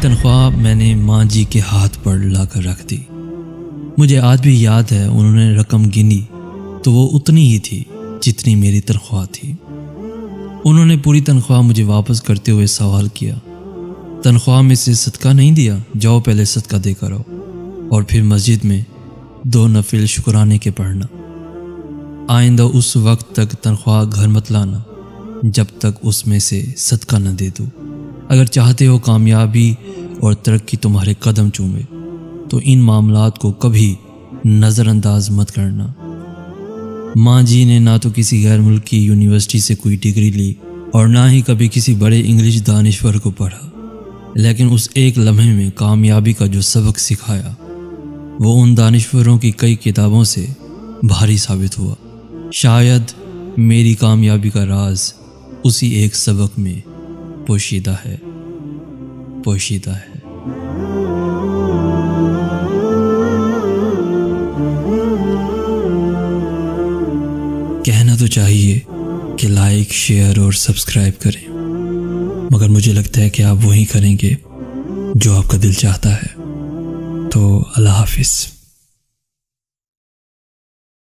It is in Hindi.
तनख्वाह मैंने माँ जी के हाथ पर लाकर रख दी। मुझे आज भी याद है, उन्होंने रकम गिनी तो वो उतनी ही थी जितनी मेरी तनख्वाह थी। उन्होंने पूरी तनख्वाह मुझे वापस करते हुए सवाल किया, तनख्वाह में से सदका नहीं दिया? जाओ पहले सदका देकर आओ और फिर मस्जिद में 2 नफिल शुक्राने के पढ़ना। आइंदा उस वक्त तक तनख्वाह घर मत लाना जब तक उसमें से सदका न दे दूँ। अगर चाहते हो कामयाबी और तरक्की तुम्हारे कदम चूमे तो इन मामलात को कभी नज़रअंदाज मत करना। माँ जी ने ना तो किसी गैर मुल्की यूनिवर्सिटी से कोई डिग्री ली और ना ही कभी किसी बड़े इंग्लिश दानिश्वर को पढ़ा, लेकिन उस एक लम्हे में कामयाबी का जो सबक सिखाया वो उन दानिश्वरों की कई किताबों से भारी साबित हुआ। शायद मेरी कामयाबी का राज उसी एक सबक में पोशीदा है। कहना तो चाहिए कि लाइक, शेयर और सब्सक्राइब करें, मगर मुझे लगता है कि आप वही करेंगे जो आपका दिल चाहता है। तो अल्लाह हाफिज़।